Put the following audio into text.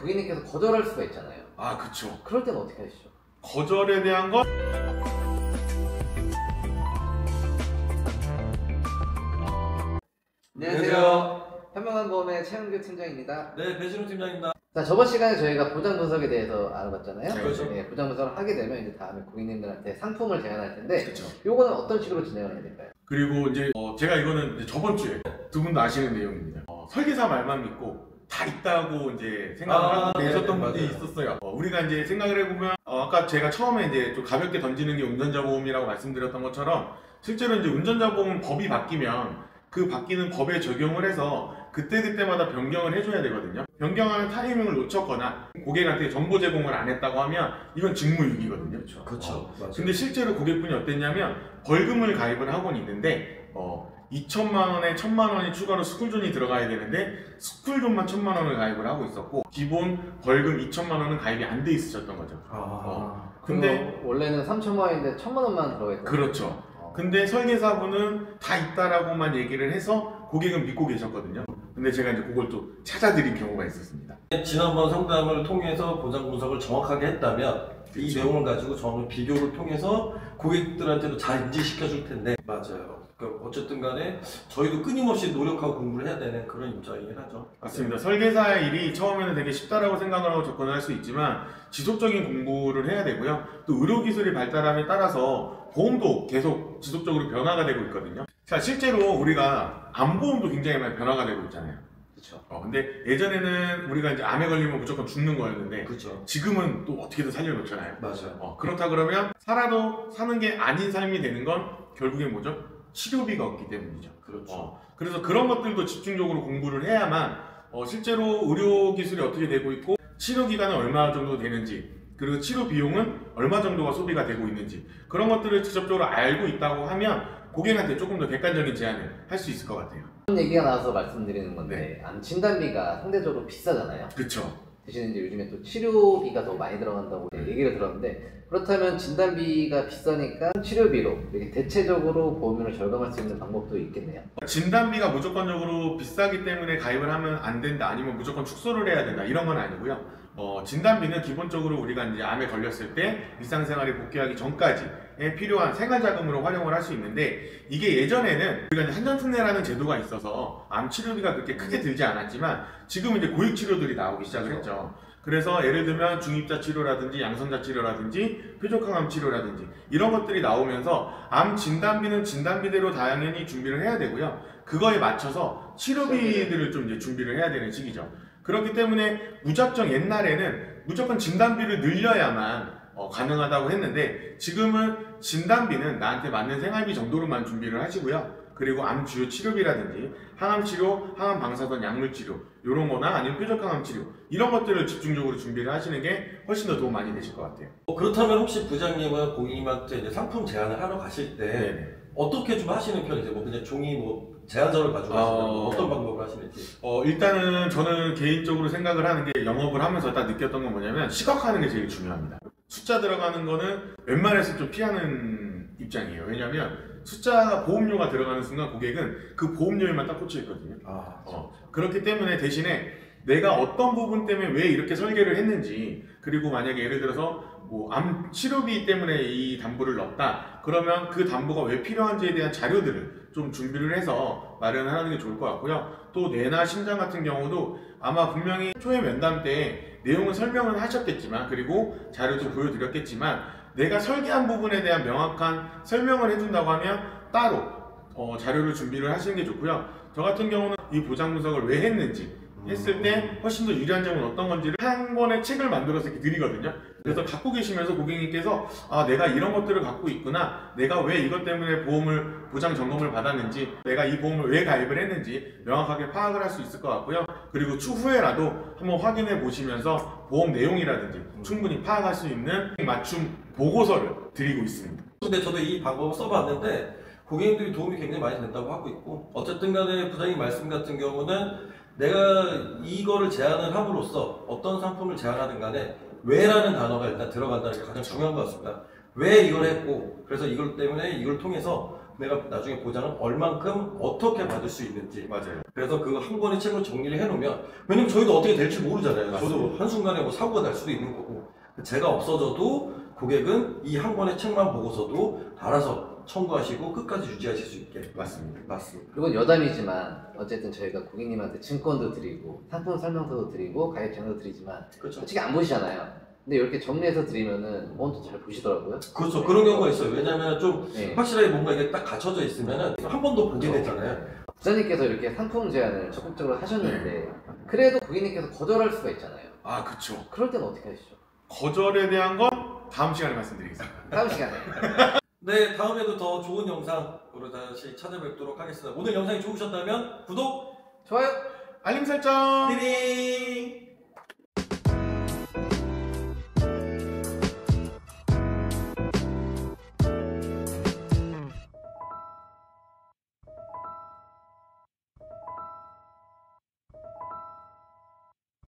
고객님께서 거절할 수가 있잖아요. 아, 그쵸. 그럴 때는 어떻게 하시죠? 거절에 대한 건 안녕하세요. 현명한 보험의 최은규 팀장입니다. 네, 배진우 팀장입니다. 자, 저번 시간에 저희가 보장 분석에 대해서 알아봤잖아요. 그렇죠. 네, 보장 분석을 하게 되면 이제 다음에 고객님들한테 상품을 제안할 텐데, 그쵸. 요거는 어떤 식으로 진행을 해야 될까요? 그리고 이제 제가 이거는 이제 저번 주에 두 분도 아시는 내용입니다. 설계사 말만 믿고 다 있다고 이제 생각을 하고 계셨던 분들이 있었어요. 우리가 이제 생각을 해보면 아까 제가 처음에 이제 좀 가볍게 던지는 게 운전자 보험이라고 말씀드렸던 것처럼 실제로 이제 운전자 보험은 법이 바뀌면 그 바뀌는 법에 적용을 해서 그때그때마다 변경을 해줘야 되거든요. 변경하는 타이밍을 놓쳤거나 고객한테 정보 제공을 안 했다고 하면 이건 직무유기거든요. 그렇죠. 근데 실제로 고객분이 어땠냐면 벌금을 가입을 하고는 있는데 2천만 원에 1,000만 원이 추가로 스쿨존이 들어가야 되는데 스쿨존만 1,000만 원을 가입을 하고 있었고 기본 벌금 2천만 원은 가입이 안 돼 있으셨던 거죠. 근데 원래는 3천만 원인데 1,000만 원만 들어가 있거든요. 그렇죠. 근데 설계사분은 다 있다라고만 얘기를 해서 고객은 믿고 계셨거든요. 근데 제가 이제 그걸 또 찾아드린 경우가 있었습니다. 지난번 상담을 통해서 보장 분석을 정확하게 했다면 그쵸. 이 내용을 가지고 정확히 비교를 통해서 고객들한테도 잘 인지시켜 줄 텐데 맞아요. 그러니까 어쨌든 간에 저희도 끊임없이 노력하고 공부를 해야 되는 그런 입장이긴 하죠. 맞습니다. 설계사의 일이 처음에는 되게 쉽다라고 생각을 하고 접근을 할 수 있지만 지속적인 공부를 해야 되고요. 또 의료기술이 발달함에 따라서 보험도 계속 지속적으로 변화가 되고 있거든요. 자, 실제로 우리가 암보험도 굉장히 많이 변화가 되고 있잖아요. 그렇죠. 근데 예전에는 우리가 이제 암에 걸리면 무조건 죽는 거였는데 그렇죠. 지금은 또 어떻게든 살려놓잖아요. 맞아요. 그렇다 그러면 살아도 사는 게 아닌 삶이 되는 건 결국에 뭐죠? 치료비가 없기 때문이죠. 그렇죠. 그래서 그런 것들도 집중적으로 공부를 해야만 실제로 의료기술이 어떻게 되고 있고 치료기간은 얼마 정도 되는지 그리고 치료 비용은 얼마 정도가 소비가 되고 있는지 그런 것들을 직접적으로 알고 있다고 하면 고객한테 조금 더 객관적인 제안을 할 수 있을 것 같아요. 그런 얘기가 나와서 말씀드리는 건데, 암 진단비가 상대적으로 비싸잖아요. 그렇죠. 대신에 이제 요즘에 또 치료비가 더 많이 들어간다고 얘기를 들었는데, 그렇다면 진단비가 비싸니까 치료비로 이렇게 대체적으로 보험료를 절감할 수 있는 방법도 있겠네요. 진단비가 무조건적으로 비싸기 때문에 가입을 하면 안 된다 아니면 무조건 축소를 해야 된다 이런 건 아니고요. 진단비는 기본적으로 우리가 이제 암에 걸렸을 때 일상생활에 복귀하기 전까지에 필요한 생활자금으로 활용을 할 수 있는데 이게 예전에는 우리가 이제 한전특례라는 제도가 있어서 암 치료비가 그렇게 크게 들지 않았지만 지금은 이제 고액 치료들이 나오기 시작을 했죠. 그래서 예를 들면 중입자 치료라든지 양성자 치료라든지 표적항암 치료라든지 이런 것들이 나오면서 암 진단비는 진단비대로 당연히 준비를 해야 되고요. 그거에 맞춰서 치료비들을 좀 이제 준비를 해야 되는 시기죠. 그렇기 때문에 무작정 옛날에는 무조건 진단비를 늘려야만 가능하다고 했는데 지금은 진단비는 나한테 맞는 생활비 정도로만 준비를 하시고요. 그리고 암 주요 치료비라든지 항암 치료, 항암 방사선 약물 치료 이런 거나 아니면 표적항암 치료 이런 것들을 집중적으로 준비를 하시는 게 훨씬 더 도움 많이 되실 것 같아요. 그렇다면 혹시 부장님은 고객님한테 이제 상품 제안을 하러 가실 때 네네. 어떻게 좀 하시는 편이세요? 뭐 그냥 종이 제안서를 가지고 하시는 어떤 방법을 하시는지? 일단은 저는 개인적으로 생각을 하는 게 영업을 하면서 딱 느꼈던 건 뭐냐면 시각화하는 게 제일 중요합니다. 숫자 들어가는 거는 웬만해서 좀 피하는 입장이에요. 왜냐면 숫자가 보험료가 들어가는 순간 고객은 그 보험료에만 딱 꽂혀 있거든요. 그렇기 때문에 대신에 내가 어떤 부분 때문에 왜 이렇게 설계를 했는지 그리고 만약에 예를 들어서 암 치료비 때문에 이 담보를 넣었다 그러면 그 담보가 왜 필요한지에 대한 자료들을 좀 준비를 해서 마련을 하는 게 좋을 것 같고요. 또 뇌나 심장 같은 경우도 아마 분명히 초회 면담 때 내용은 설명을 하셨겠지만 그리고 자료도 보여드렸겠지만 내가 설계한 부분에 대한 명확한 설명을 해준다고 하면 따로 자료를 준비를 하시는 게 좋고요. 저 같은 경우는 이 보장 분석을 왜 했는지 했을 때 훨씬 더 유리한 점은 어떤 건지를 한 권의 책을 만들어서 이렇게 드리거든요. 그래서 갖고 계시면서 고객님께서 내가 이런 것들을 갖고 있구나, 내가 왜 이것 때문에 보장 점검을 받았는지, 내가 이 보험을 왜 가입을 했는지 명확하게 파악을 할 수 있을 것 같고요. 그리고 추후에라도 한번 확인해 보시면서 보험 내용이라든지 충분히 파악할 수 있는 맞춤 보고서를 드리고 있습니다. 근데 저도 이 방법을 써봤는데 고객님들이 도움이 굉장히 많이 된다고 하고 있고 어쨌든 간에 부장님 말씀 같은 경우는 내가 이거를 제안을 함으로써 어떤 상품을 제안하든 간에 왜라는 단어가 일단 들어간다는 게 가장 중요한 것 같습니다. 왜 이걸 했고 그래서 이걸 때문에 이걸 통해서 내가 나중에 보장을 얼만큼 어떻게 받을 수 있는지. 맞아요. 그래서 그 한 권의 책으로 정리를 해놓으면, 왜냐면 저희도 어떻게 될지 모르잖아요. 맞습니다. 저도 한순간에 뭐 사고가 날 수도 있는 거고, 제가 없어져도 고객은 이 한 권의 책만 보고서도 알아서 청구하시고 끝까지 유지하실 수 있게. 맞습니다. 맞습니다. 그리고 여담이지만 어쨌든 저희가 고객님한테 증권도 드리고 상품 설명서도 드리고 가입 전도 드리지만 그렇죠. 솔직히 안 보시잖아요. 근데 이렇게 정리해서 드리면은 또 잘 보시더라고요. 그렇죠. 그런 경우가 있어요. 왜냐면 좀 네. 확실하게 뭔가 이게 딱 갖춰져 있으면은 한 번 더 보게 되잖아요. 부장님께서 이렇게 상품 제안을 적극적으로 하셨는데 그래도 고객님께서 거절할 수가 있잖아요. 아, 그쵸. 그럴 때는 어떻게 하시죠? 거절에 대한 건 다음 시간에 말씀드리겠습니다. 다음 시간에. 네, 다음에도 더 좋은 영상으로 다시 찾아뵙도록 하겠습니다. 오늘 영상이 좋으셨다면 구독, 좋아요. 알림 설정! 띠링!